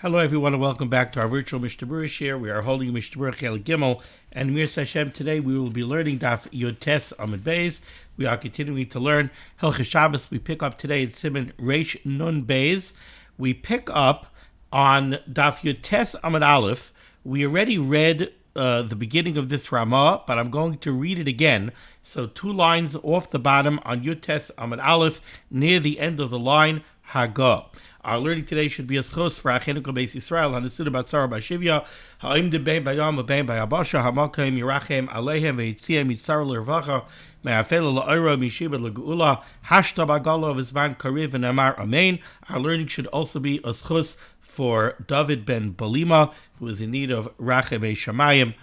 Hello everyone and welcome back to our virtual Mishnah Berurah share. We are holding Mishnah Berurah Chel Gimel, and Mir Hashem today we will be learning Daf Yud Tes Amud Beis. We are continuing to learn Hilchos Shabbos. We pick up today in Siman Reish Nun Beis. We pick up on Daf Yud Tes Amud Aleph. We already read the beginning of this Ramah, but I'm going to read it again. So 2 lines off the bottom on Yud Tes Amud Aleph, near the end of the line, Hagah. Our learning today should be a schos for Achenu Beis Yisrael, Hanasuda Batzara Bashivya, Ha'im de Bein Bayam, Bein Bayabasha, Hamakim Yerachem Alehem, Veitziam Yitzar Lervacha, Me'afel La'ira, Mishiba L'Geula, Hashta Bagalo of Izman Kariv and Amar Amen. Our learning should also be a schos for David ben Balima, who is in need of Rachem Shamayim.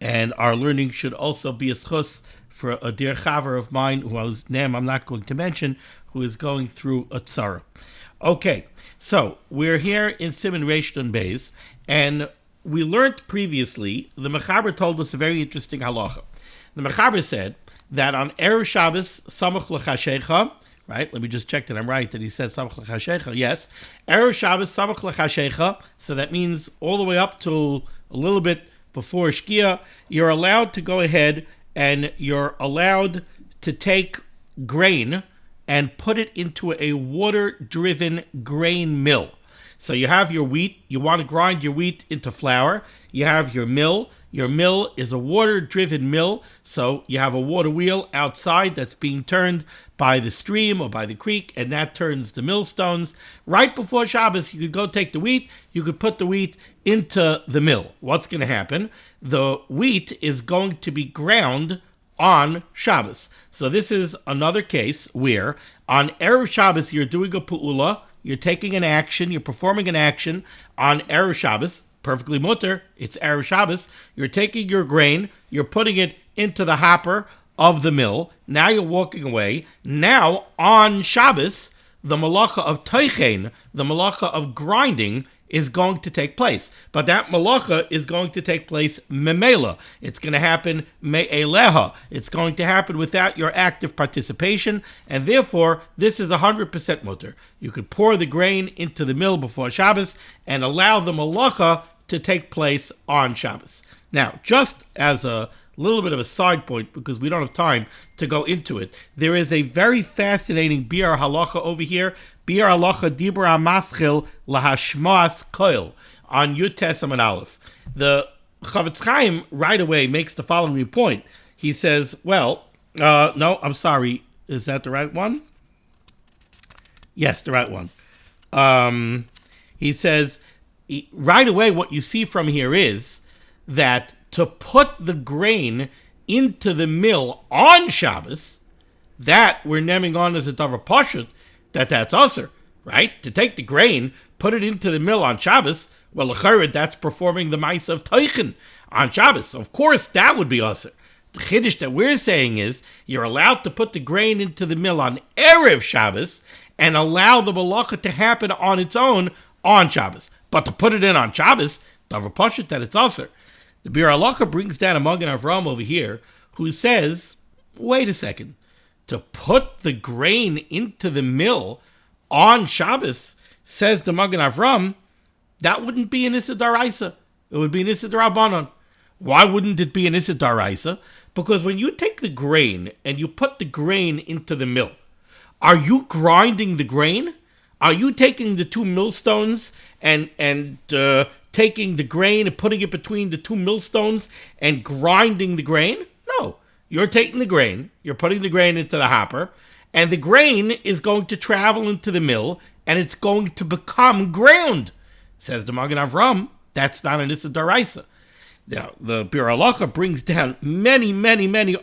And our learning should also be a schos for a dear chaver of mine, whose name I'm not going to mention, who is going through a tzara. Okay, so we're here in Siman Reish Nun Beis, and we learned previously, the Mechaber told us a very interesting halacha. The Mechaber said that on Erev Shabbos, Samach L'Chashecha, right? Let me just check that I'm right, that he said Samach L'Chashecha. Yes, Erev Shabbos, Samach L'Chashecha, so that means all the way up to a little bit before Shkia, you're allowed to go ahead and you're allowed to take grain and put it into a water-driven grain mill. So you have your wheat, you want to grind your wheat into flour, you have your mill is a water-driven mill, so you have a water wheel outside that's being turned by the stream or by the creek, and that turns the millstones. Right before Shabbos, you could go take the wheat, you could put the wheat into the mill. What's going to happen? The wheat is going to be ground on Shabbos. So this is another case where on Erev Shabbos you're doing a pu'ula, you're taking an action, you're performing an action on Erev Shabbos, perfectly mutter, it's Erev Shabbos, you're taking your grain, you're putting it into the hopper of the mill, now you're walking away. Now on Shabbos, the malacha of teichen, the malacha of grinding, is going to take place. But that malacha is going to take place memela. It's going to happen me'eleha. It's going to happen without your active participation, and therefore, this is 100% mutter. You could pour the grain into the mill before Shabbos and allow the malacha to take place on Shabbos. Now, just as a little bit of a side point, because we don't have time to go into it, there is a very fascinating biur halacha over here, biur halacha dibra maschil lahashmas koil, on Yud Tes Amud Aleph. The Chavetz Chaim right away makes the following point. He says, no, I'm sorry, is that the right one? Yes, the right one. He says, right away what you see from here is that to put the grain into the mill on Shabbos, that we're naming on as a davar pashut, that's usher, right? To take the grain, put it into the mill on Shabbos, well, l'chayred, that's performing the ma'isa of teichen on Shabbos. Of course, that would be usher. The chiddush that we're saying is you're allowed to put the grain into the mill on Erev Shabbos and allow the malacha to happen on its own on Shabbos. But to put it in on Shabbos, davar pashut, that it's usher. The biur halacha brings down a Magen Avram over here who says, wait a second, to put the grain into the mill on Shabbos, says the Magen Avram, that wouldn't be an Issa Daraisa. It would be an Issa Darabanan. Why wouldn't it be an Issa Daraisa? Because when you take the grain and you put the grain into the mill, are you grinding the grain? Are you taking the 2 millstones and taking the grain and putting it between the 2 millstones and grinding the grain? No. You're taking the grain, you're putting the grain into the hopper, and the grain is going to travel into the mill, and it's going to become ground. Says the Magen Avram, that's not an Issa Daraisa. Now, the biur halacha brings down many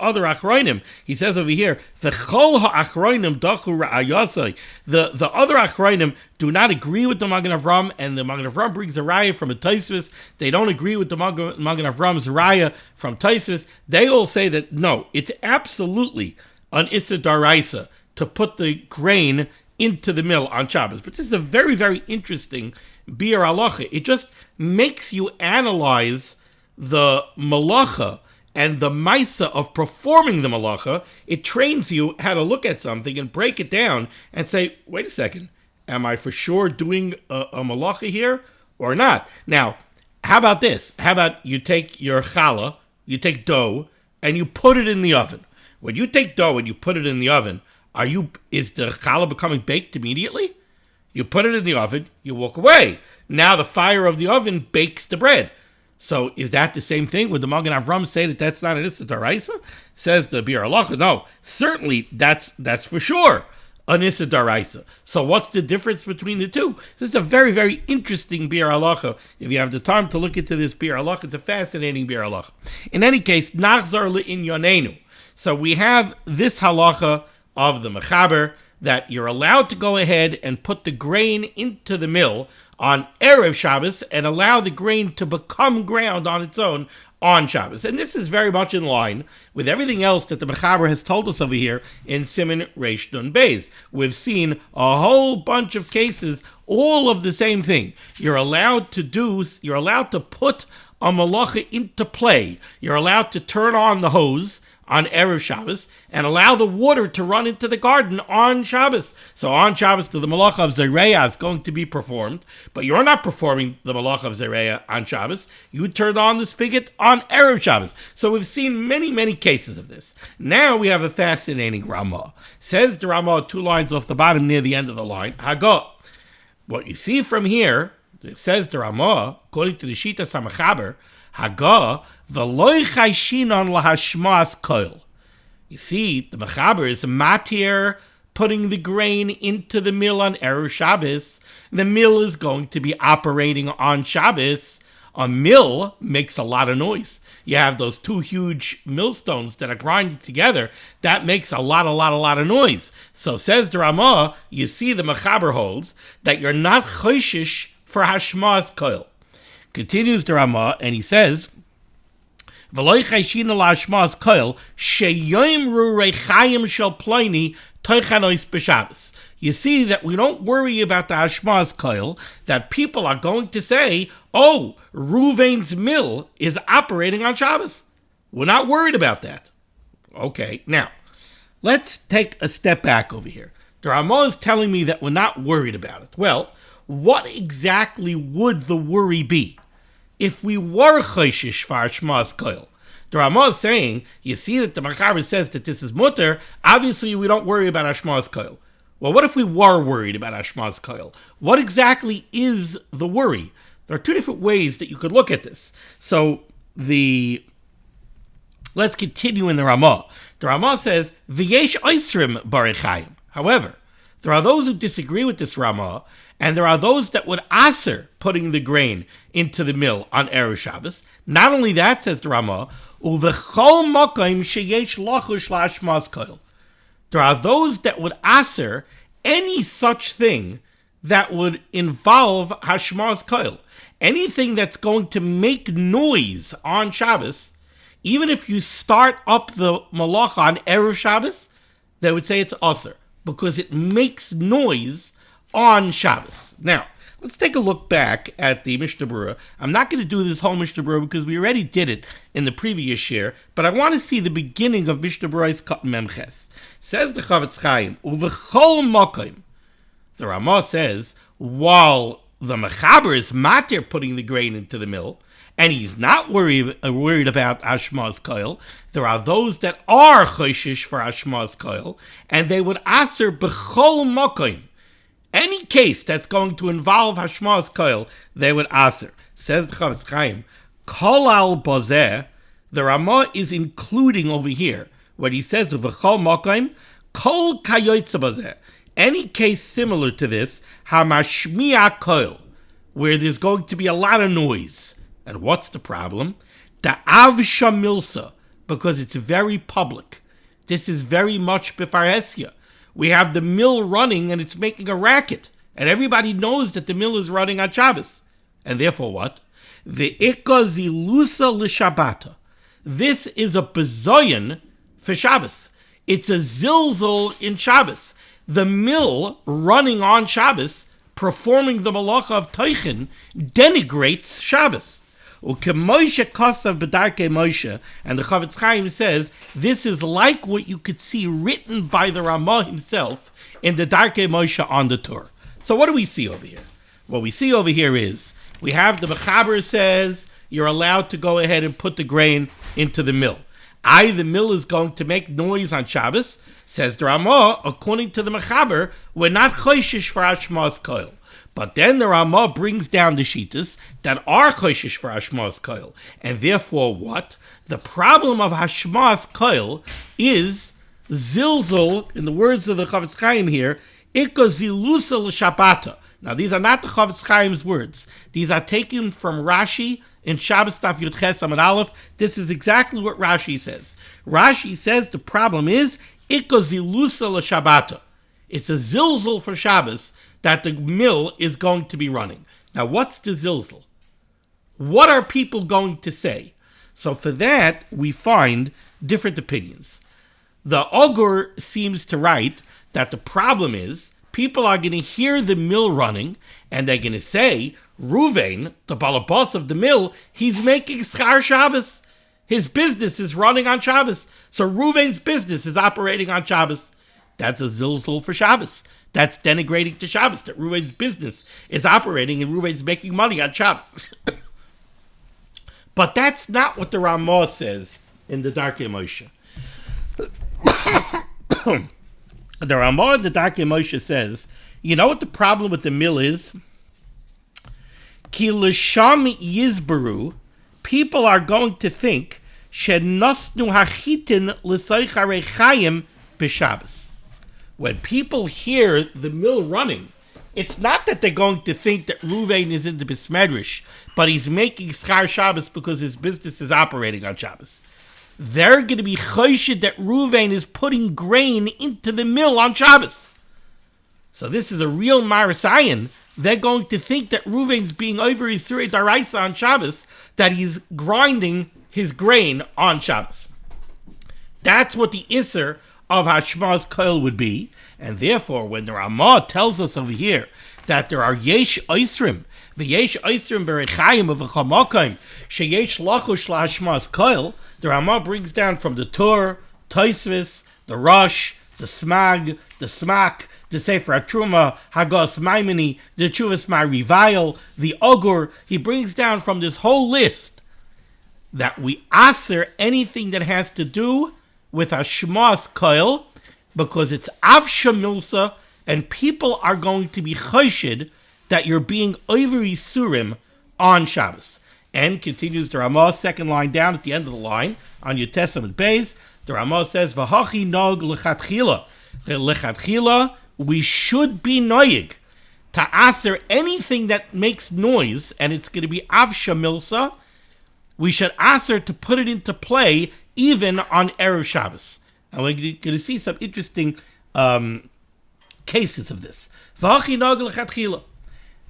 other achronim. He says over here, "V'chol ha'achronim dachu ra'ayasai." The other achronim do not agree with the Magen Avram, and the Magen Avram brings a raya from a Tosfos. They don't agree with the Magen Avram's raya from Tosfos. They all say that no, it's absolutely an Issa Daraisa to put the grain into the mill on Shabbos. But this is a very, very interesting biur halacha. It just makes you analyze the malacha and the maisa of performing the malacha. It trains you how to look at something and break it down and say, wait a second, Am I for sure doing a malacha here or not? Now, how about this? How about you take your challah, you take dough, and you put it in the oven. When you take dough and you put it in the oven, is the challah becoming baked immediately? You put it in the oven, you walk away. Now the fire of the oven bakes the bread. So is that the same thing? Would the Magen Avram say that that's not an Issa Daraisa? Says the Bir Halacha. No, certainly that's for sure an Issa Daraisa. So what's the difference between the two? This is a very, very interesting Bir Halacha. If you have the time to look into this Bir Halacha, it's a fascinating Bir Halacha. In any case, Nachzar Le'in Yonenu. So we have this halacha of the Mechaber that you're allowed to go ahead and put the grain into the mill on Erev Shabbos and allow the grain to become ground on its own on Shabbos. And this is very much in line with everything else that the Mechaber has told us over here in Siman Reish Nun Beis. We've seen a whole bunch of cases, all of the same thing. You're allowed to put a malacha into play. You're allowed to turn on the hose on Erev Shabbos, and allow the water to run into the garden on Shabbos. So on Shabbos, the malacha of Zereya is going to be performed, but you're not performing the malacha of Zereya on Shabbos. You turned on the spigot on Erev Shabbos. So we've seen many, many cases of this. Now we have a fascinating Ramah. Says the Ramah 2 lines off the bottom near the end of the line, Hago. What you see from here, it says the Ramah, according to the Shita Samachaber, Haga v'loy chayshinon lahashmas koil. You see, the Mechaber is matir putting the grain into the mill on Erev Shabbos. The mill is going to be operating on Shabbos. A mill makes a lot of noise. You have those 2 huge millstones that are grinding together. That makes a lot of noise. So says the Ramah, you see the Mechaber holds that you're not choishish for hashmas koil. Continues the Ramah, and he says, "V'loy chayshina la'ashmas koil sheyoimru reichayim shel ploini toichanois b'Shabbos." You see that we don't worry about the hashmas koil, that people are going to say, "Oh, Ruvain's mill is operating on Shabbos." We're not worried about that. Okay, now let's take a step back over here. The Ramah is telling me that we're not worried about it. Well, what exactly would the worry be if we were chayshish for hashmas koil? The Ramah is saying, you see that the Mechaber says that this is mutter, obviously we don't worry about hashmas koil. Well, what if we were worried about hashmas koil? What exactly is the worry? There are 2 different ways that you could look at this. So let's continue in the Ramah. The Ramah says, V'yesh oisrim barichayim. However, there are those who disagree with this Ramah, and there are those that would aser putting the grain into the mill on Erev Shabbos. Not only that, says the Ramah, uvechol makom sheyesh lachush la'ashmas koil. There are those that would aser any such thing that would involve hashmas koil. Anything that's going to make noise on Shabbos, even if you start up the malacha on Erev Shabbos, they would say it's aser, because it makes noise on Shabbos. Now, let's take a look back at the Mishnah Berurah. I'm not going to do this whole Mishnah Berurah because we already did it in the previous year, but I want to see the beginning of Mishnah Berurah's Kat Memches. Says the Chavetz Chaim, Uvechol Mokim. The Ramah says, while the Mechaber is matir putting the grain into the mill, and he's not worried about hashmas koil, there are those that are choishish for hashmas koil, and they would aser b'chol mokim. Any case that's going to involve hashmas koil, they would aser. Says the Chavetz Chaim, kol al bozeh, the Ramah is including over here, when he says b'chol mokim, kol kayotze bozeh. Any case similar to this, hamashmiya koil, where there's going to be a lot of noise. And what's the problem? The avsha milsa, because it's very public. This is very much bifaresya. We have the mill running and it's making a racket. And everybody knows that the mill is running on Shabbos. And therefore what? The ikka zilusa l'shabbata. This is a bezoyan for Shabbos. It's a zilzal in Shabbos. The mill running on Shabbos, performing the malacha of Teichen, denigrates Shabbos. U'kemoishe kosav b'darkei Moshe, and the Chavetz Chaim says this is like what you could see written by the Ramah himself in the Darkei Moshe on the Torah. So what do we see over here? What we see over here is we have the Mechaber says you're allowed to go ahead and put the grain into the mill. The mill is going to make noise on Shabbos. Says the Ramah, according to the Mechaber, we're not choishish for Hashmas Koil. But then the Ramah brings down the Shitas that are choishish for Hashmas Koil. And therefore what? The problem of Hashmas Koil is zilzul, in the words of the Chavetz Chaim here, iko zilusa l'shabata. Now these are not the Chavetz Chaim's words. These are taken from Rashi in Shabbos Daf Yud Ches Amud Aleph. This is exactly what Rashi says. Rashi says the problem is iko zilusa l'shabata. It's a zilzul for Shabbos that the mill is going to be running. Now what's the zilzul? What are people going to say? So for that we find different opinions. The Ogur seems to write that the problem is people are going to hear the mill running and they're going to say, Ruvain, the balabas of the mill, he's making schar Shabbos. His business is running on Shabbos. So Ruvain's business is operating on Shabbos. That's a zilzul for Shabbos. That's denigrating to Shabbos, that Ruvain's business is operating and Ruvain's making money on Shabbos. But that's not what the Ramah says in the Darkei Moshe. The Ramah in the Darkei Moshe says, you know what the problem with the mill is? Ki l'sham yizberu, people are going to think shenosnu hachitin l'soicharei chayim b'Shabbos. When people hear the mill running, it's not that they're going to think that Ruvain is in the Bismedrish, but he's making schar Shabbos because his business is operating on Shabbos. They're going to be choshid that Ruvain is putting grain into the mill on Shabbos. So this is a real Marasayan. They're going to think that Ruvain's being over Yisurei Daraisa on Shabbos, that he's grinding his grain on Shabbos. That's what the Isser of Hashmas Koil would be. And therefore, when the Ramah tells us over here that there are Yesh Oisrim, V'yesh Oisrim Berechayim of Chamakayim, Sheyesh Lachush LaHashmas Koil, the Ramah brings down from the Torah, Tosfos, the Rosh, the Smag, the Smak, the Sefer HaTruma, Hagos Maimoni, the Chuvas Marivail, the Ogur. He brings down from this whole list that we aser anything that has to do with Hashmas Koil, because it's Avsha Milsa, and people are going to be choshid that you're being over Yisurim on Shabbos. And continues the Ramah, second line down at the end of the line, on your Testament base, the Ramah says, V'hachi nog lechatchila. Lechatchila, we should be noyig to aser anything that makes noise, and it's going to be Avsha Milsa, we should aser to put it into play even on Erev Shabbos. And we're going to see some interesting cases of this. V'hachi nog lechatchila.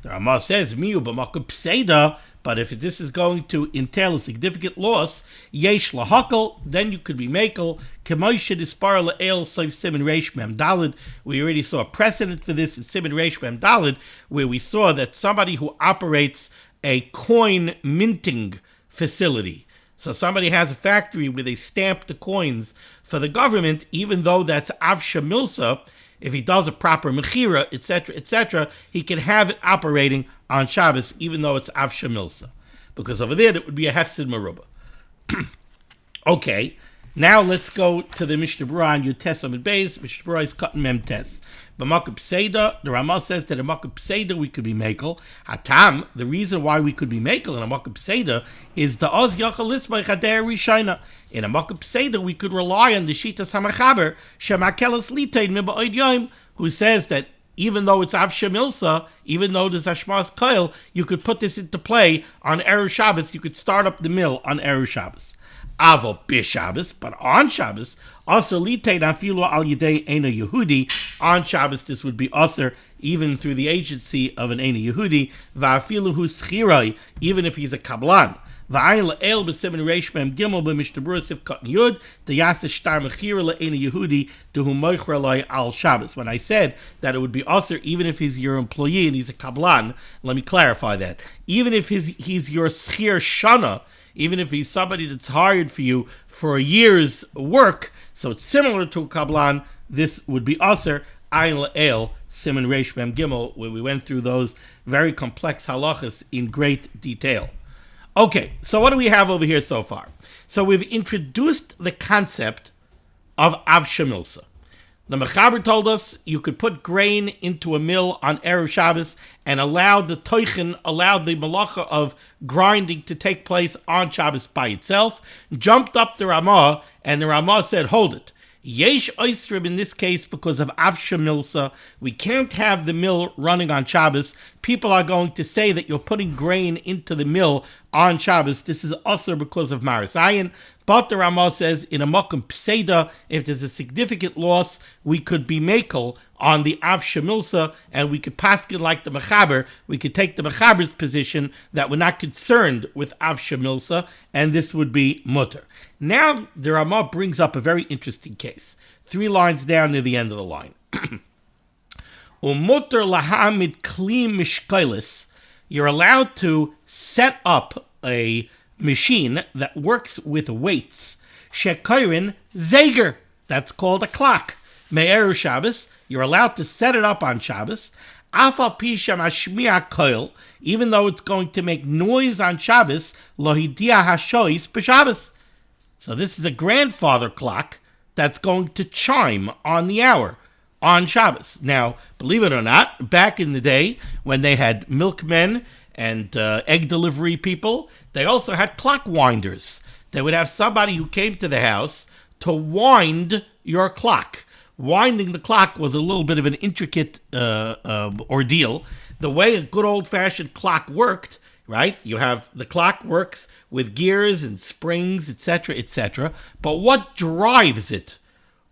The Ramah says, Miu b'makom pseida, but if this is going to entail a significant loss, yesh lahakal, then you could be makel. K'moshe dispar le'el soif Siman Reish Mem Daled. We already saw a precedent for this in Siman Reish Mem Daled, where we saw that somebody who operates a coin minting facility, so somebody has a factory where they stamp the coins for the government, even though that's Avsha Milsa, if he does a proper mechira, etc., he can have it operating on Shabbos, even though it's Avsha Milsa. Because over there, it would be a Hefsid Merubah. Okay, now let's go to the Mishnah Berurah on Yud Testament Beis. Mishnah Berurah is cutting Mem Tes. B'makom Pseida, the Ramah says that in Makom Pseida we could be Mekel. Hatam, the reason why we could be Mekel in a Makom Pseida is the Oz Yachal Lismay Chader Rishayna. In a Makom Pseida we could rely on the Shitas HaMachaber, Shemakelas Litein Miba'od Yom, who says that even though it's Avsha Milsa, even though there's Hashmas Koil, you could put this into play on Erev Shabbos. You could start up the mill on Erev Shabbos. Avo b'Shabbos, but on Shabbos, also litein afilu al yedei ena Yehudi. On Shabbos, this would be aser even through the agency of an ena Yehudi. Va'afilu hu schirai, even if he's a kablan. Va'ayin le'el b'siman reish mem gimel b'Mishnah Berurah sifkat yud the yasa shtar mechira le'ena Yehudi to hu moicher loy al Shabbos. When I said that it would be aser even if he's your employee and he's a kablan, let me clarify that. Even if he's your schir shana, even if he's somebody that's hired for you for a year's work, so it's similar to a kablan, this would be aser, ayin le'el, Siman Reish Mem Gimel, where we went through those very complex halachas in great detail. Okay, so what do we have over here so far? So we've introduced the concept of avshamilsa. The Mechaber told us you could put grain into a mill on Erev Shabbos and allow the malacha of grinding to take place on Shabbos by itself. Jumped up the Ramah, and the Ramah said, hold it. Yesh oisrim in this case because of avshamilsa. We can't have the mill running on Shabbos. People are going to say that you're putting grain into the mill on Shabbos. This is also because of Maris Ayin. But the Ramah says in a Mokum Pseida, if there's a significant loss, we could be makel on the avshamilsa, and we could paskin like the Mechaber. We could take the Mechaber's position that we're not concerned with avshamilsa, and this would be mutter. Now, the Ramah brings up a very interesting case. 3 lines down near the end of the line. Umutter lahamid kli mishkailis. You're allowed to set up a machine that works with weights. Shekairin zeger. That's called a clock. Me'erev Shabbos. You're allowed to set it up on Shabbos. Afal pisha mashmiya koil. Even though it's going to make noise on Shabbos, lohidia hashois b'Shabbos. So this is a grandfather clock that's going to chime on the hour on Shabbos. Now, believe it or not, back in the day when they had milkmen and egg delivery people, they also had clock winders. They would have somebody who came to the house to wind your clock. Winding the clock was a little bit of an intricate ordeal. The way a good old-fashioned clock worked, right? You have the clock works with gears and springs, etc., etc. But what drives it?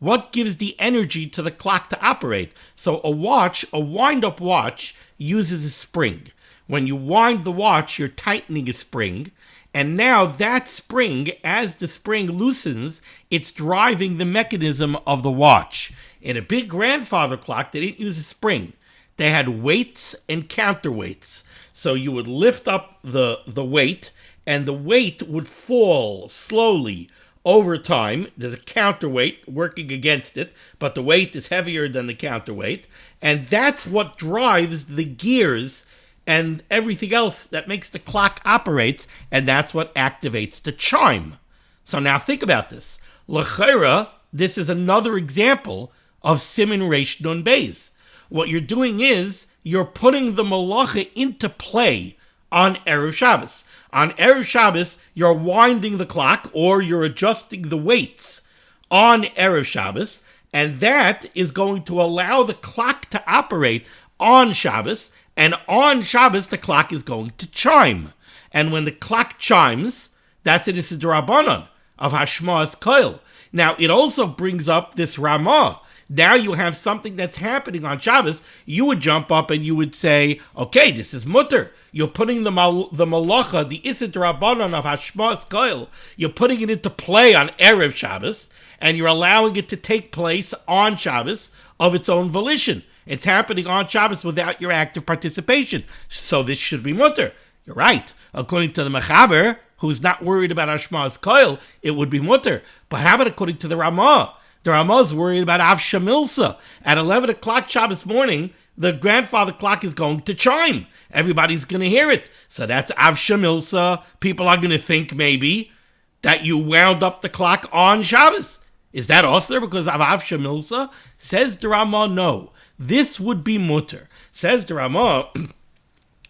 What gives the energy to the clock to operate? So a wind-up watch, uses a spring. When you wind the watch, you're tightening a spring. And now that spring, as the spring loosens, it's driving the mechanism of the watch. In a big grandfather clock, they didn't use a spring. They had weights and counterweights. So you would lift up the weight, and the weight would fall slowly over time. There's a counterweight working against it, but the weight is heavier than the counterweight. And that's what drives the gears and everything else that makes the clock operate, and that's what activates the chime. So now think about this. L'chera, this is another example of Siman Reish Nun Beis. What you're doing is you're putting the malacha into play on Erev Shabbos. On Erev Shabbos, you're winding the clock or you're adjusting the weights on Erev Shabbos, and that is going to allow the clock to operate on Shabbos, and on Shabbos, the clock is going to chime. And when the clock chimes, that's an Isidrabanan of Hashma's Koil. Now, it also brings up this Ramah. Now you have something that's happening on Shabbos. You would jump up and you would say, okay, this is mutter. You're putting the malacha, the Isid Rabbanon of Hashmas Koil, you're putting it into play on Erev Shabbos, and you're allowing it to take place on Shabbos of its own volition. It's happening on Shabbos without your active participation. So this should be mutter. You're right. According to the Mechaber, who's not worried about Hashmas Koil, it would be mutter. But how about according to the Ramah? The Ramah is worried about avshamilsa. At 11 o'clock Shabbos morning, the grandfather clock is going to chime. Everybody's going to hear it. So that's avshamilsa. People are going to think maybe that you wound up the clock on Shabbos. Is that also because of avshamilsa? Says the Ramah, no. This would be mutter. Says the Ramah,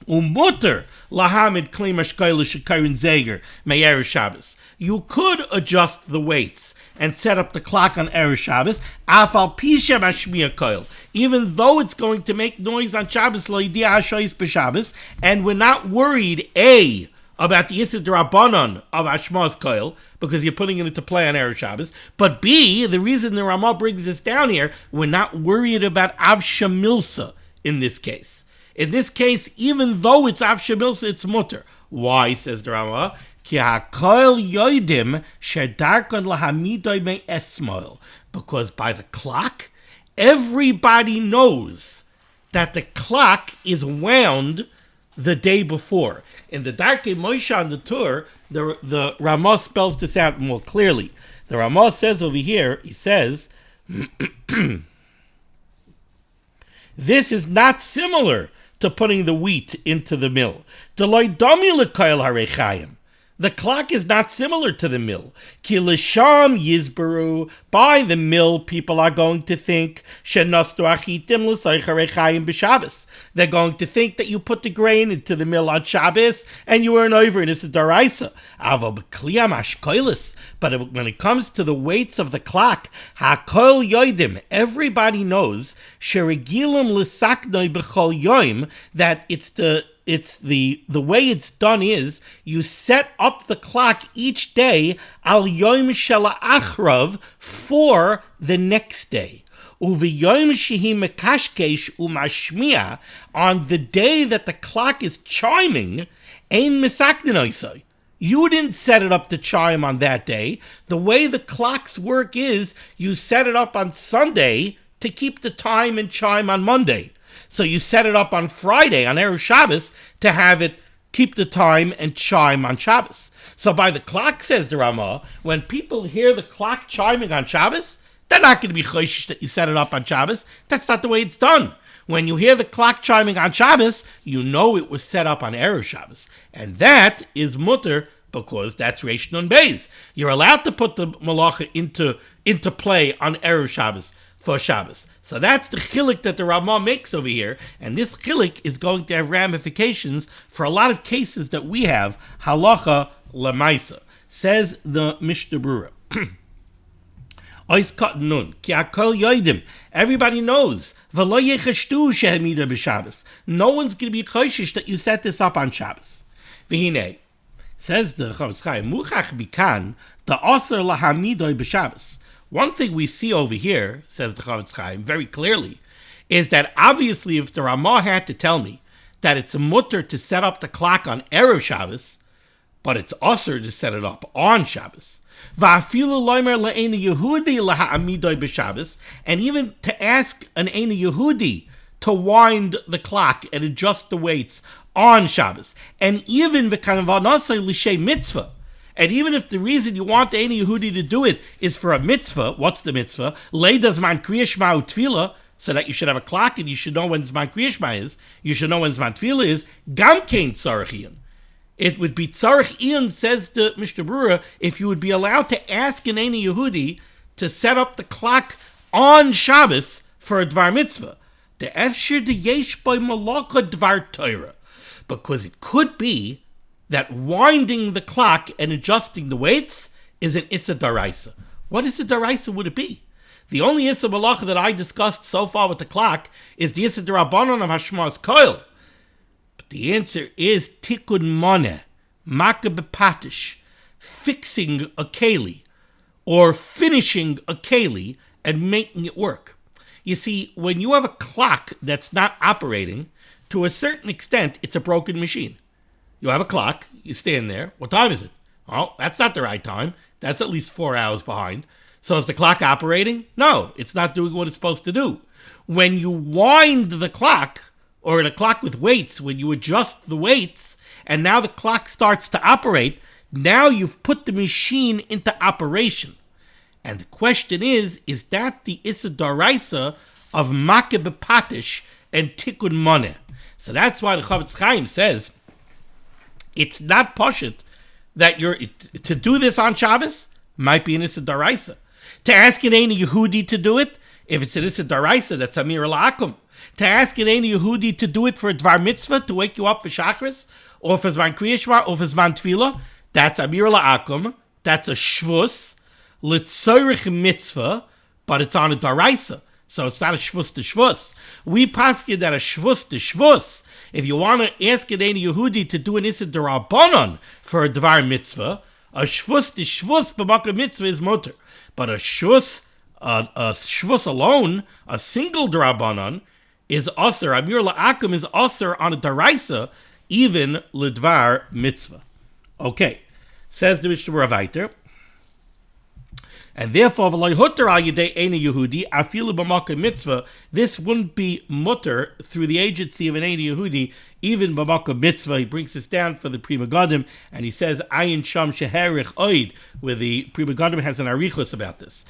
umutter lahamid kli mashkayla shekayrin zeger me'erev Shabbos. You could adjust the weights and set up the clock on Erev Shabbos, afal pisha mashmiya koil, even though it's going to make noise on Shabbos, lo yidia hashois b'Shabbos, and we're not worried, A, about the Isid Rabbanon of Hashmas Koil, because you're putting it into play on Erev Shabbos, but B, the reason the Ramah brings this down here, we're not worried about avshamilsa in this case. In this case, even though it's avshamilsa, it's mutter. Why, says the Ramah? Because by the clock, everybody knows that the clock is wound the day before. In the Darkei Moshe on the Torah, the Ramah spells this out more clearly. The Ramah says over here, he says, This is not similar to putting the wheat into the mill. The clock is not similar to the mill. Ki l'sham yizberu, by the mill, people are going to think shenastu achitim l'soicher echayim b'Shabbos. They're going to think that you put the grain into the mill on Shabbos and you earn over it as a daraisa. Ava b'kliyam ashkoilis. But when it comes to the weights of the clock, hakol yoidim, everybody knows sheregilim l'saknoi b'chol yoim, that it's the way it's done is you set up the clock each day al yom shela achrav for the next day. Uv'yom shehi mekashkesh umashmiya, on the day that the clock is chiming, ein misakdenoisai. You didn't set it up to chime on that day. The way the clocks work is you set it up on Sunday to keep the time and chime on Monday. So you set it up on Friday, on Erev Shabbos, to have it keep the time and chime on Shabbos. So by the clock, says the Ramah, when people hear the clock chiming on Shabbos, they're not going to be choishish that you set it up on Shabbos. That's not the way it's done. When you hear the clock chiming on Shabbos, you know it was set up on Erev Shabbos. And that is mutter, because that's Reish Nun Beis. You're allowed to put the malacha into play on Erev Shabbos for Shabbos. So that's the chilik that the Ramah makes over here, and this chilik is going to have ramifications for a lot of cases that we have, halacha lemaisa. Says the Mishnah Berurah. Ois kat nun, ki akol yoidim. Everybody knows. V'lo yechashtu shehemida b'Shabbos. No one's going to be choishish that you set this up on Shabbos. V'hinei, says the Chavetz Chaim, muchach bikan the aser lahamidoi b'Shabbos. One thing we see over here, says the Chavetz Chaim, very clearly, is that obviously if the Ramah had to tell me that it's a mutter to set up the clock on Erev Shabbos, but it's aser to set it up on Shabbos, and even to ask an Eina Yehudi to wind the clock and adjust the weights on Shabbos, and even mitzvah. And even if the reason you want the Eina Yehudi to do it is for a mitzvah, what's the mitzvah? Leidas man kriya shema utfila, so that you should have a clock and you should know when Zman kriya shema is, you should know when Zman tefillah is, gam kein tzarech iyan. It would be tzarech iyan, says the Mishnah Berurah, if you would be allowed to ask an Eina Yehudi to set up the clock on Shabbos for a dvar mitzvah. The efshir de yesh by malaka dvar Torah. Because it could be that winding the clock and adjusting the weights is an Issa Daraisa. What Issa Daraisa would it be? The only Issa Malacha that I discussed so far with the clock is the Issa Darabanan of Hashmas Koil. But the answer is Tikkun Moneh, Maka Bepatish, fixing a keli, or finishing a keli and making it work. You see, when you have a clock that's not operating, to a certain extent, it's a broken machine. You have a clock, you stand there, what time is it? Well, that's not the right time. That's at least 4 hours behind. So is the clock operating? No, it's not doing what it's supposed to do. When you wind the clock, or the clock with weights, when you adjust the weights, and now the clock starts to operate, now you've put the machine into operation. And the question is that the Issa Daraisa of Makeh B'Patish and Tikkun Moneh? So that's why the Chavetz Chaim says, it's not pashut that you're to do this on Shabbos might be an Issa Daraisa. To ask an Eina Yehudi to do it, if it's an Issa Daraisa, that's Amir La'akum. To ask an Eina Yehudi to do it for a Dvar Mitzvah, to wake you up for Shachris, or for Zman Kriya Shema, or for Zman Tefillah, that's Amir La'akum. That's a Shvus, L'tzorich Mitzvah, but it's on a Daraisa. So it's not a Shvus to Shvus. We paskin that a Shvus to Shvus, if you want to ask an Eina Yehudi to do an Issa D'Rabbanan for a Dvar Mitzvah, a Shvus to Shvus b'Makom Mitzvah is mutter. But a Shvus alone, a single D'Rabbanan, is Aser. Amir La'akum is Aser on a Daraisa, even L'Dvar Mitzvah. Okay, says the Mishnah Berurah weiter. And therefore, this wouldn't be mutter through the agency of an Eina Yehudi, even b'makom mitzvah. He brings this down for the Pri Megadim, and he says, Ayin Sham Sheherich Oid, where the Pri Megadim has an arichos about this.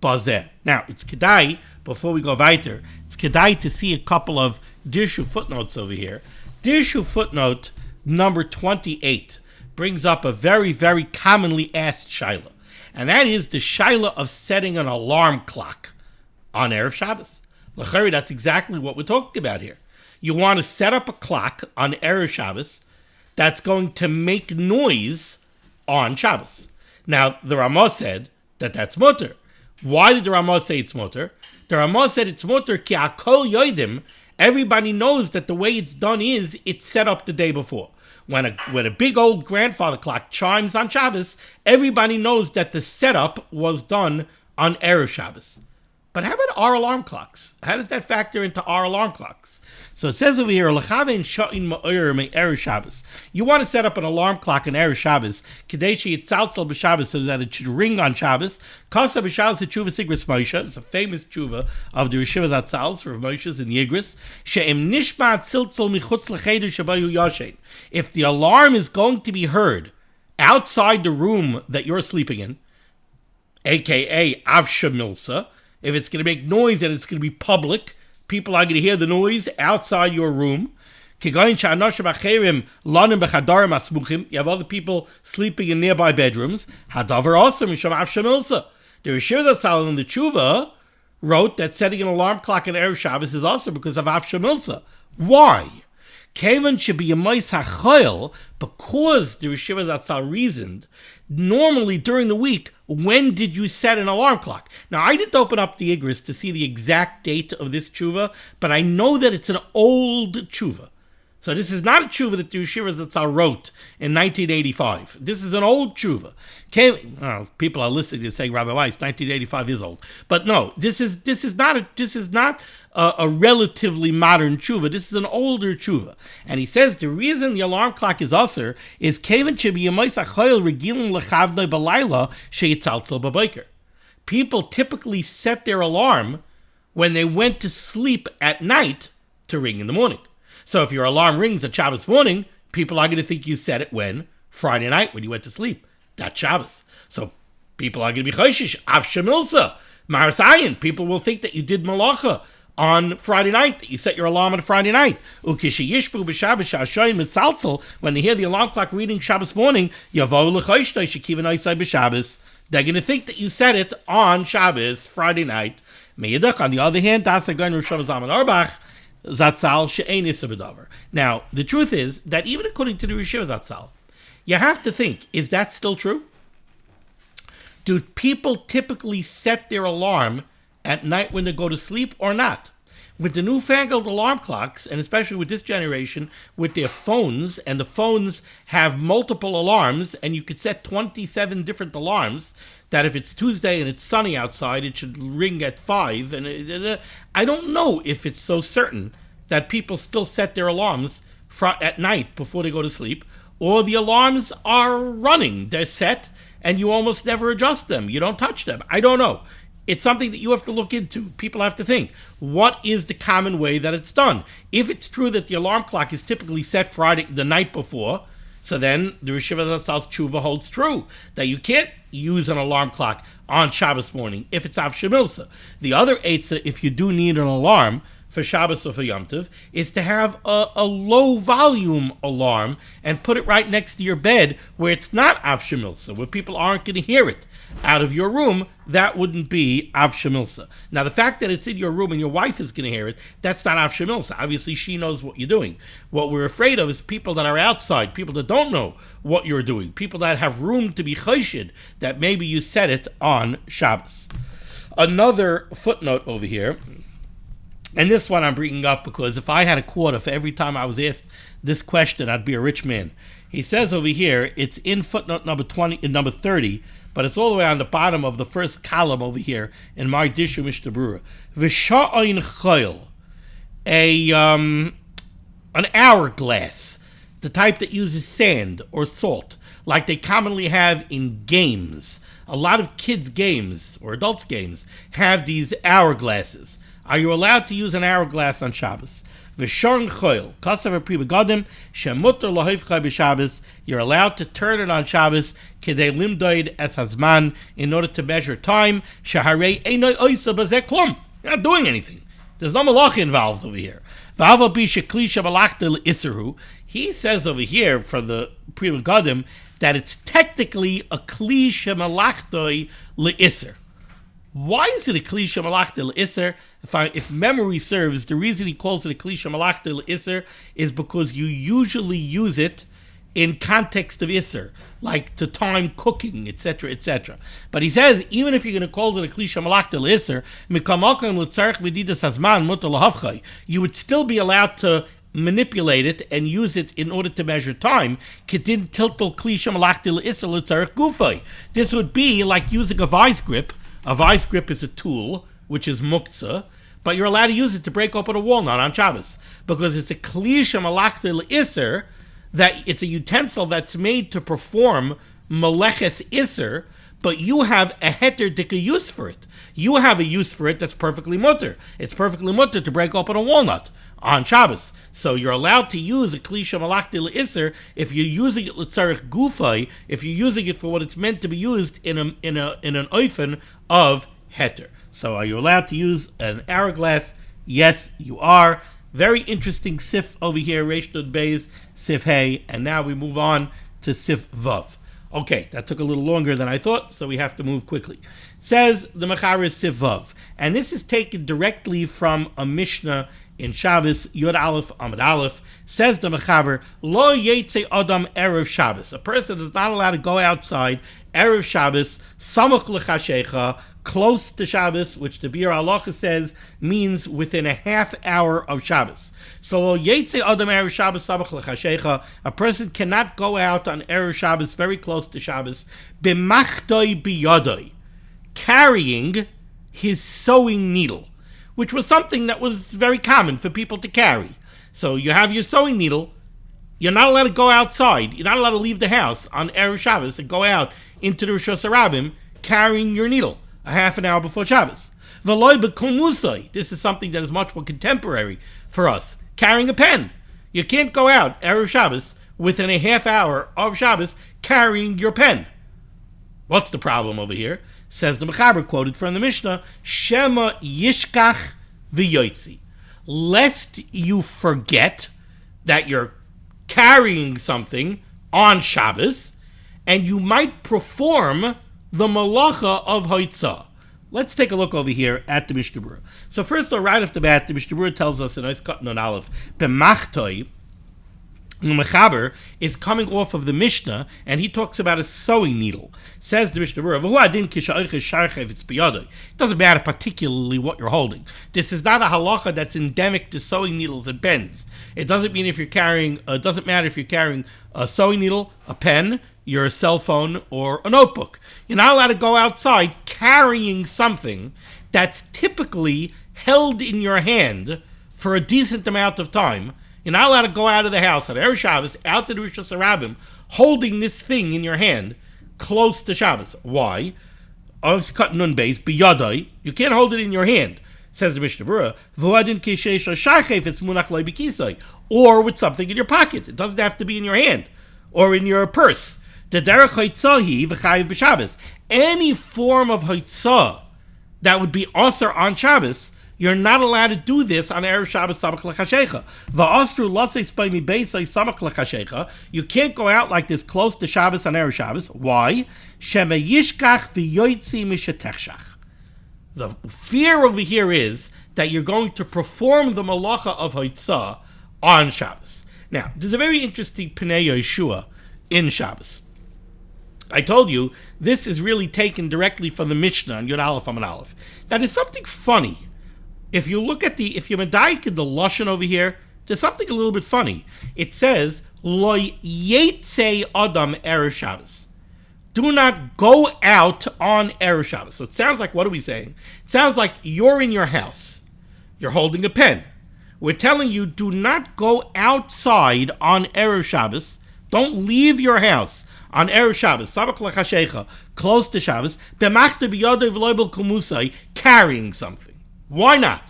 bazeh. Now, it's kedai, before we go weiter, it's kedai to see a couple of Dirshu footnotes over here. Dirshu footnote number 28 brings up a very, very commonly asked shaila, and that is the shaila of setting an alarm clock on Erev Shabbos. L'chari, that's exactly what we're talking about here. You want to set up a clock on Erev Shabbos that's going to make noise on Shabbos. Now, the Ramah said that that's mutter. Why did the Ramah say it's mutter? The Ramah said it's mutter ki akol yoidim. Everybody knows that the way it's done is it's set up the day before. When a big old grandfather clock chimes on Shabbos, everybody knows that the setup was done on Erev Shabbos. But how about our alarm clocks? How does that factor into our alarm clocks? So it says over here, Erev Shabbos. You want to set up an alarm clock on Erev Shabbos, Kadeshi Yitzalzel b'Shabbos, so that it should ring on Shabbos. Kasa b'Shabbos tshuva sigris Moshe. It's a famous tshuva of the Yeshiva Zatzals for Moshe's in Yigris. She'em nishma tziltzol michutz l'cheder shabayu yashen. If the alarm is going to be heard outside the room that you're sleeping in, aka avshamilsa, if it's going to make noise and it's going to be public, people are going to hear the noise outside your room. You have other people sleeping in nearby bedrooms. Hadavar also misham avshamilsa. The Yeshiva Zatzal in the Tshuva wrote that setting an alarm clock on Erev Shabbos is also because of avshamilsa. Why? Kevan should be a mois hachayil, because the Yeshiva Zatzal reasoned, normally during the week, when did you set an alarm clock? Now, I didn't open up the Igris to see the exact date of this tshuva, but I know that it's an old tshuva. So this is not a tshuva that the Yeshiva Zatzal wrote in 1985. This is an old tshuva. People are listening to saying, Rabbi Weiss, 1985 is old. But no, this is not a relatively modern tshuva. This is an older tshuva. And he says the reason the alarm clock is usher is people typically set their alarm when they went to sleep at night to ring in the morning. So if your alarm rings at Shabbos morning, people are going to think you set it when? Friday night when you went to sleep. That's Shabbos. So people are going to be chayshish, avshamilsa, marasayin. People will think that you did malacha on Friday night, that you set your alarm on Friday night. When they hear the alarm clock reading Shabbos morning, they're going to think that you set it on Shabbos, Friday night. On the other hand, now, the truth is that even according to the Yeshiva Zatzal, you have to think, is that still true? Do people typically set their alarm at night when they go to sleep or not? With the newfangled alarm clocks, and especially with this generation, with their phones, and the phones have multiple alarms, and you could set 27 different alarms, that if it's Tuesday and it's sunny outside, it should ring at 5. And I don't know if it's so certain that people still set their alarms at night before they go to sleep, or the alarms are running. They're set, and you almost never adjust them. You don't touch them. I don't know. It's something that you have to look into. People have to think, what is the common way that it's done? If it's true that the alarm clock is typically set Friday, the night before, so then the Yeshiva Zatzal's tshuva holds true, that you can't use an alarm clock on Shabbos morning if it's avshamilsa. The other eitzah, if you do need an alarm for Shabbos or for Yom Tov, is to have a low volume alarm and put it right next to your bed where it's not avshamilsa, where people aren't going to hear it out of your room. That wouldn't be avshamilsa. Now, the fact that it's in your room and your wife is going to hear it, that's not avshamilsa. Obviously, she knows what you're doing. What we're afraid of is people that are outside, people that don't know what you're doing, people that have room to be chayshid, that maybe you set it on Shabbos. Another footnote over here, and this one I'm bringing up because if I had a quarter for every time I was asked this question, I'd be a rich man. He says over here, it's in footnote number 30, but it's all the way on the bottom of the first column over here in my Dirshu Mishnah Berurah. V'sha'oin chayil, an hourglass, the type that uses sand or salt, like they commonly have in games. A lot of kids' games or adults' games have these hourglasses. Are you allowed to use an hourglass on Shabbos? V'shon choil. Kasav pri begadim. Shemutter lahivchai b'Shabbos. You're allowed to turn it on Shabbos. Kedei limdoid es hazman. In order to measure time. Shaharei einoi oisa b'zeh klum. You're not doing anything. There's no malacha involved over here. V'aval bi shekli shemalachta l'isseru. He says over here, for the pri begadim, that it's technically a kli shemalachta l'isser. Why is it a kli shemalachta l'isser? If memory serves, the reason he calls it a kli shemalachta l'isser is because you usually use it in context of isser, like to time cooking, etc., etc. But he says, even if you're going to call it a kli shemalachta l'isser, you would still be allowed to manipulate it and use it in order to measure time. This would be like using a vice grip. A vice grip is a tool, which is muktzah, but you're allowed to use it to break open a walnut on Shabbos, because it's a kli shemalachta l'isser, that it's a utensil that's made to perform meleches isser, but you have a heter dika use for it. You have a use for it that's perfectly mutter. It's perfectly mutter to break open a walnut on Shabbos. So you're allowed to use a kli shemalachta l'isser if you're using it l'tzarech gufay, if you're using it for what it's meant to be used in an oifen of heter. So are you allowed to use an hourglass? Yes, you are. Very interesting sif over here, Reish Nud Beis, sif hey, and now we move on to sif vav. Okay, that took a little longer than I thought, so we have to move quickly. Says the Mechaber sif vav, and this is taken directly from a Mishnah in Shabbos, Yod Aleph Amud Aleph. Says the Mechaber, Lo Yetze Adam Erev Shabbos. A person is not allowed to go outside Erev Shabbos, Samach L'Chashecha, close to Shabbos, which the Bir Halacha says means within a half hour of Shabbos. So Yetze Adam Erev Shabbos Samach L'Chashecha, a person cannot go out on Erev Shabbos very close to Shabbos, B'machdoi biyadoi, carrying his sewing needle, which was something that was very common for people to carry. So you have your sewing needle, you're not allowed to go outside, you're not allowed to leave the house on Erev Shabbos and go out into the Rosh Hashanah carrying your needle a half an hour before Shabbos. V'loi b'kol musai, this is something that is much more contemporary for us, carrying a pen. You can't go out Erev Shabbos within a half hour of Shabbos carrying your pen. What's the problem over here? Says the Mechaber, quoted from the Mishnah, Shema yishkach v'yoytzi, lest you forget that you're carrying something on Shabbos, and you might perform the malacha of hoitzah. Let's take a look over here at the Mishnah Berurah. So first of all, right off the bat, the Mishnah Berurah tells us, in Ois Katan on Aleph, b'machtoi, the Mechaber is coming off of the Mishnah, and he talks about a sewing needle. Says the Mishnah Berurah, it doesn't matter particularly what you're holding. This is not a halacha that's endemic to sewing needles and pens. It doesn't mean if you're carrying. Doesn't matter if you're carrying a sewing needle, a pen, your cell phone, or a notebook. You're not allowed to go outside carrying something that's typically held in your hand for a decent amount of time. You're not allowed to go out of the house on Erev Shabbos, out to the Rosh Hashanah, holding this thing in your hand close to Shabbos. Why? Nun base biyadai. You can't hold it in your hand, says the Mishnah Berurah. Or with something in your pocket. It doesn't have to be in your hand or in your purse. Any form of hoitzah that would be aser on Shabbos, you're not allowed to do this on Erev Shabbos Samach L'Chashecha. V'asru l'tzeis b'mi beisai Samach L'Chashecha. You can't go out like this close to Shabbos on Erev Shabbos. Why? Shema yishkach v'yoytzi mishetechshach. The fear over here is that you're going to perform the malacha of hoitzah on Shabbos. Now, there's a very interesting Pnei Yeshua in Shabbos. I told you, this is really taken directly from the Mishnah on Yod Aleph Amud Aleph. Now, there's something funny. If you look at if you're medayik in the Lashon over here, there's something a little bit funny. It says, Lo yetze Adam Erev Shabbos. Do not go out on Erev Shabbos. So it sounds like, what are we saying? It sounds like you're in your house. You're holding a pen. We're telling you, do not go outside on Erev Shabbos. Don't leave your house on Erev Shabbos, Samach L'Chashecha, close to Shabbos, b'machta b'yadoi v'lo b'kol musai, carrying something. Why not?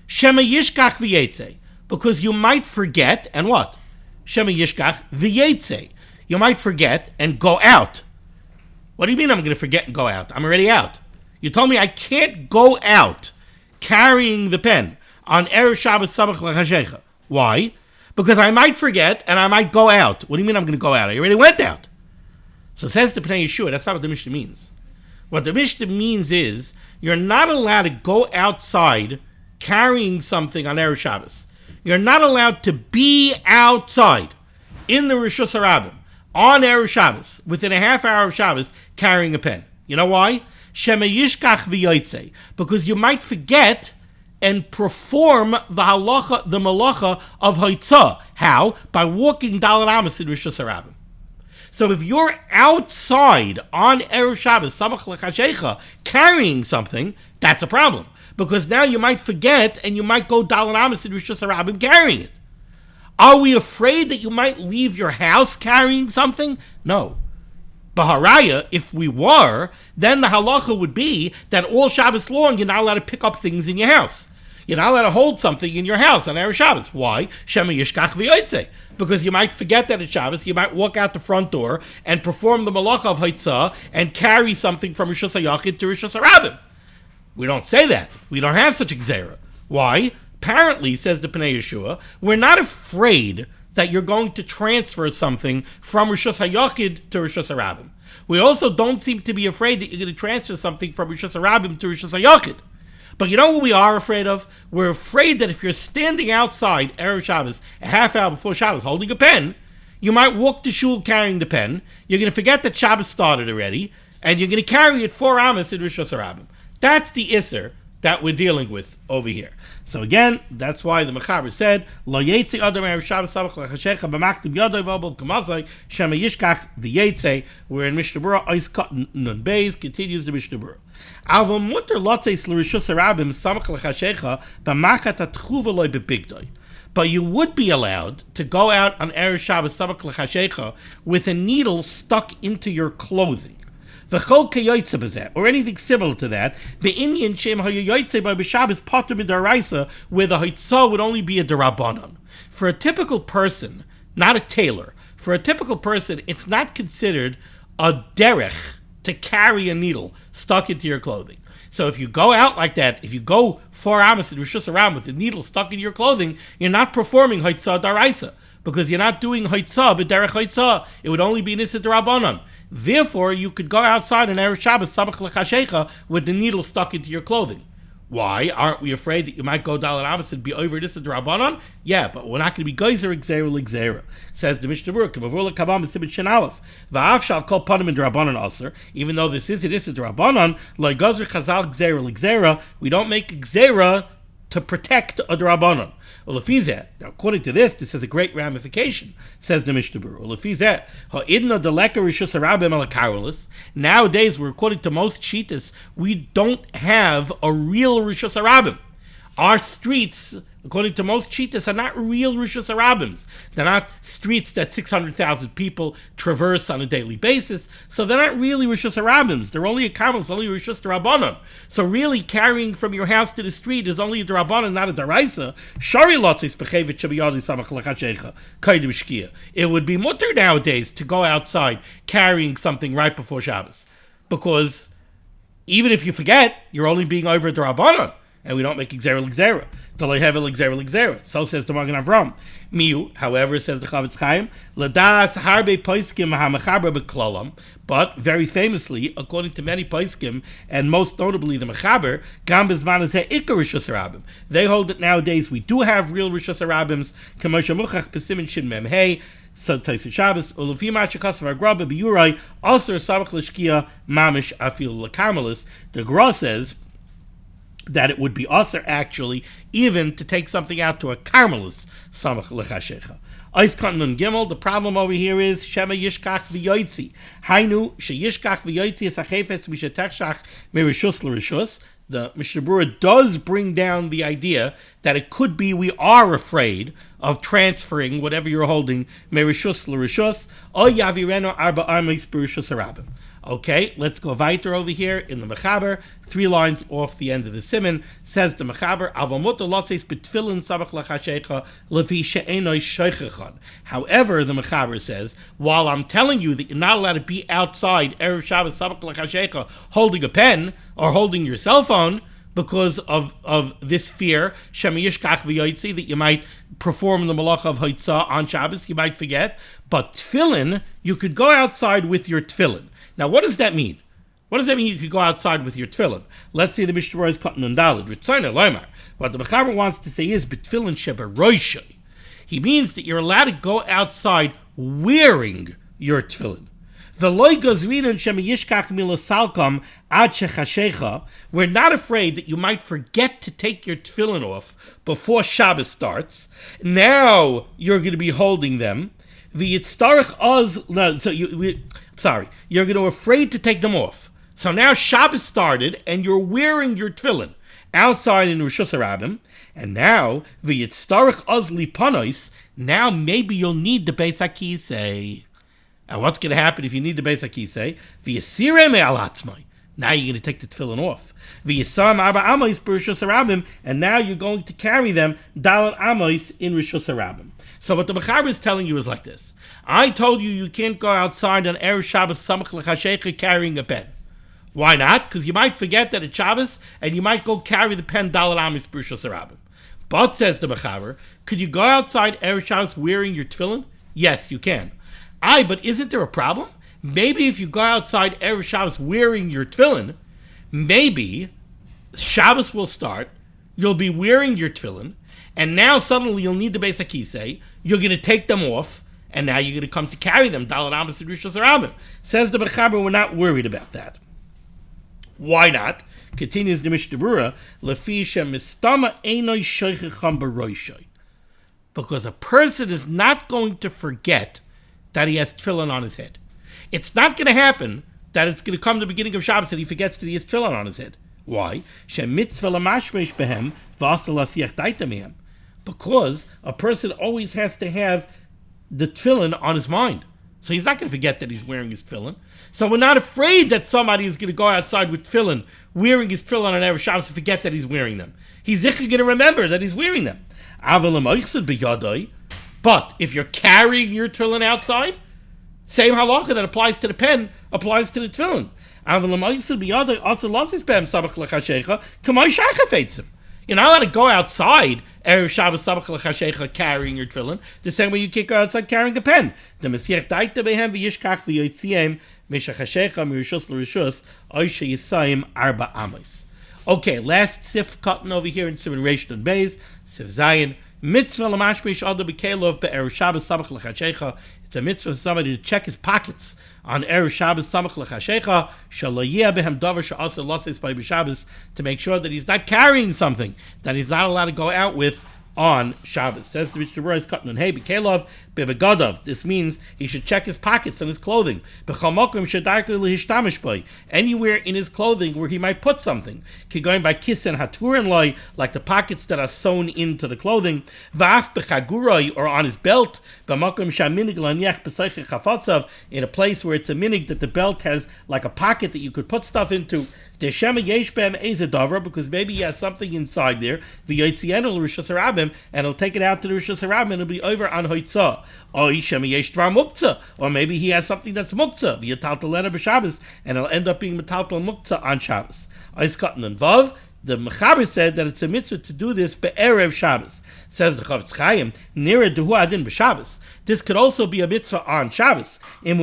Shema yishkach v'yetze. Because you might forget, and what? Shema yishkach v'yetze. You might forget and go out. What do you mean I'm going to forget and go out? I'm already out. You told me I can't go out carrying the pen on Erev Shabbos Samach L'Chashecha. Why? Because I might forget and I might go out. What do you mean I'm going to go out? I already went out. So says the Pnei Yeshua, that's not what the Mishnah means. What the Mishnah means is you're not allowed to go outside carrying something on Erev Shabbos. You're not allowed to be outside in the Rishus HaRabim on Erev Shabbos within a half hour of Shabbos carrying a pen. You know why? Shema yishkach v'yotzei. Because you might forget and perform the halacha, the malacha of haitzah. How? By walking Daled Amos in Rishus HaRabim. So if you're outside on Erev Shabbos, Samach L'Chashecha, carrying something, that's a problem. Because now you might forget and you might go Daled Amos in Rishus HaRabim carrying it. Are we afraid that you might leave your house carrying something? No. Baharaya, if we were, then the halacha would be that all Shabbos long you're not allowed to pick up things in your house. You're not allowed to hold something in your house on Erev Shabbos. Why? Shema yishkach v'yotzei. Because you might forget that it's Shabbos, you might walk out the front door and perform the malacha of haitzah and carry something from Rishus HaYachid to Rishus HaRabim. We don't say that. We don't have such a gzera. Why? Apparently, says the Pnei Yeshua, we're not afraid that you're going to transfer something from Rishus HaYachid to Rishus HaRabim. We also don't seem to be afraid that you're going to transfer something from Rishus HaRabim to Rishus HaYachid. But you know what we are afraid of? We're afraid that if you're standing outside Erev Shabbos, a half hour before Shabbos, holding a pen, you might walk to shul carrying the pen, you're going to forget that Shabbos started already, and you're going to carry it 4 Amos in Rishus HaRabim. That's the Isser that we're dealing with over here. So again, that's why the Mechaber said, Lo yetzi adam erev Shabbos samach l'chashecha b'maktim yadoi v'obel k'mazai shema yishkach v'yetze. We're in Mishnah Berurah, Ois Kat Nun Beis, continues the Mishnah Berurah. Alva mutter lotzeis l'rishus harabim samach l'chashecha b'makat atchuva loy b'bigdoi. But you would be allowed to go out on Erev Shabbos samach l'chashecha with a needle stuck into your clothing. Or anything similar to that, the Indian Shem Hayoytse by B'Shabbos Potter Midaraisa, where the Haitzah would only be a Darabanan. For a typical person, not a tailor, for a typical person, it's not considered a derech to carry a needle stuck into your clothing. So if you go out like that, if you go 4 Amos and Rishus around with the needle stuck in your clothing, you're not performing Haitzah Daraisa, because you're not doing Haitzah B'derech Haitzah. It would only be Nisa Darabanan. Therefore, you could go outside on Erev Shabbos Samach L'Chashecha with the needle stuck into your clothing. Why? Aren't we afraid that you might go Daled Amos and be over this D'Rabbanan? Yeah, but we're not going to be Geyser Gzera L'Gzera. Says the Mishnah Berurah, K'mavur L'Kabam B'Sibit Shin Aleph. V'av shal kol panim D'Rabbanan aser. Even though this is D'Rabbanan, Lo Geyser Chazal Gzera L'Gzera, we don't make Gzera to protect a D'Rabbanan. Now, according to this has a great ramification, says the Mishnah Berurah. Nowadays, we're according to most Shitas, we don't have a real Rishus HaRabim. Our streets, according to most Shitas, are not real Rishus HaRabims. They're not streets that 600,000 people traverse on a daily basis, so they're not really Rishus HaRabims. They're only a Karmel, it's only Rishus D'Rabbanan. So really carrying from your house to the street is only a D'Rabbanan, not a D'Araisa. Shari lotzis bechevet shebiyadi samach l'chashecha kaidim shkia. It would be mutter nowadays to go outside carrying something right before Shabbos, because even if you forget, you're only being over a D'Rabbanan. And we don't make Gzera L'Gzera. So says the Magen Avram. Miu, however, says the Chavetz Chaim, Ladas harbe poiskim ha'mechaber b'klolam. But very famously, according to many poiskim, and most notably the Mechaber, gam bezman hazeh ikar Rishus HaRabim. They hold that nowadays we do have real Rishus HaRabims. K'moshe muchach b'simin shin mem hey. So Taisei Shabbos, Ulufi Machakasav Agrabe b'Yurai, Aser Samach L'Shkia Mamish Afil L'Karmelis. The Gra says that it would be usher actually even to take something out to a Carmelis Samach L'Chashecha. Ois Kat Nun Gimel, the problem over here is Shema Yishkach V'Yoytzi. Hainu Sheyishkach V'Yoytzi is Achefes Mishetechshach Merishus L'Rishus. The Mishnah Berurah does bring down the idea that it could be we are afraid of transferring whatever you're holding Merishus L'Rishus, O Yavireno Arba Armeis B'Rishus HaRabim. Okay, let's go weiter over here in the Mechaber, 3 lines off the end of the Siman. Says the Mechaber, however, the Mechaber says, while I'm telling you that you're not allowed to be outside Erev Shabbos Sabach L'Chashecha holding a pen or holding your cell phone, because of this fear, that you might perform the malacha of Haitzah on Shabbos, you might forget. But tefillin, you could go outside with your tefillin. Now, what does that mean? What does that mean you could go outside with your tefillin? Let's see the Mishnah Berurah is cutting on Daled. What the Mechaber wants to say is, b'tefillin sheberoshai. He means that you're allowed to go outside wearing your tefillin. We're not afraid that you might forget to take your tefillin off before Shabbos starts. Now you're going to be holding them. You're going to afraid to take them off. So now Shabbos started and you're wearing your tefillin outside in Rosh Hashanah. And now now maybe you'll need the Beis HaKisei. And what's going to happen if you need the Beis HaKisei? Now you're going to take the tefillin off. And now you're going to carry them Dalet Amos in Rosh Hashanah. So what the Mechaber is telling you is like this. I told you can't go outside on Erev Shabbos Samach L'Chashecha carrying a pen. Why not? Because you might forget that it's Shabbos and you might go carry the pen Dalet Amos Rosh Hashanah. But, says the Mechaber, could you go outside Erev Shabbos wearing your tefillin? Yes, you can. But isn't there a problem? Maybe if you go outside Erev Shabbos wearing your tefillin, maybe Shabbos will start, you'll be wearing your tefillin, and now suddenly you'll need the Beis HaKisei, you're going to take them off, and now you're going to come to carry them, Dalet Amos and Rosh Hashanah. Says the Mechaber, we're not worried about that. Why not? Continues the Mishnah Berurah, Lefi shemistama einoi sheichecham b'roshai. Because a person is not going to forget that he has tefillin on his head. It's not going to happen that it's going to come the beginning of Shabbos that he forgets that he has tefillin on his head. Why? Because a person always has to have the tefillin on his mind. So he's not going to forget that he's wearing his tefillin. So we're not afraid that somebody is going to go outside with tefillin, wearing his tefillin on Erev Shabbos and forget that he's wearing them. He's going to remember that he's wearing them. But if you're carrying your tefillin outside, same halacha that applies to the pen applies to the tefillin. You're not allowed to go outside Erev Shabbos Sabach L'Chashecha carrying your tefillin the same way you can't go outside carrying a pen. The Mesiach Daita Behem v'yishkach v'yotziem meshachashecha mirishus l'rishus oishe yisayim arba amos. Okay, last sif cotton over here in Siman Reish and Beis, sif Zayin. Mitzvah l'mashmish ada b'kelov be'erev Shabbos Sabach L'Chashecha. It's a mitzvah for somebody to check his pockets on Erev Shabbos Samach L'Chashecha shalayeh behem davar she'asa lases by b'Shabbos, to make sure that he's not carrying something that he's not allowed to go out with on Shabbos. Says the Mishnah Berurah is cutting on hey b'kelov be'begadov. This means he should check his pockets and his clothing. B'chol mokum shedarkei lehishtamesh by, anywhere in his clothing where he might put something. Going by kiss and hatvurin loy, like the pockets that are sewn into the clothing. V'af b'chaguroi, or on his belt. B'mokum shaminig laniach b'seichei chafotzav, in a place where it's a minig that the belt has like a pocket that you could put stuff into. Because maybe he has something inside there, and he'll take it out to the Rosh Hashanah and it'll be over on Haitzah. Or maybe he has something that's muktzah, and it'll end up being metaltal muktzah on Shabbos. The Mechaber said that it's a mitzvah to do this be'erev Shabbos. Says the Chavetz Chaim, nira dehu adin b'Shabbos. This could also be a mitzvah on Shabbos. You're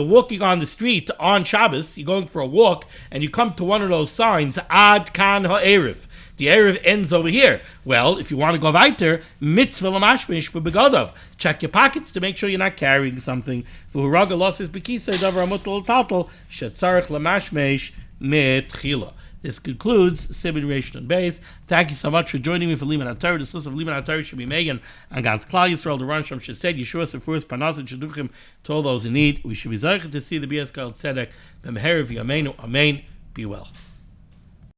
walking on the street on Shabbos, you're going for a walk, and you come to one of those signs, Ad Kan Ha'erev. The Erev ends over here. Well, if you want to go weiter, mitzvah l'mashmish b'begadov. Check your pockets to make sure you're not carrying something. V'huraga losses b'kisei davar amutal tatal shetzarech l'mashmish mitchila. This concludes Siman Reish and Beis. Thank you so much for joining me for limud HaTorah. This list of limud HaTorah should be Megan and God's Klal Yisrael. The Ran Shem should say Yeshua Sefurus Parnas and Shidduchim to all those in need. We should be zeicher to see the BS called Tzedek. B'meher v'yameinu. Amen. Be well.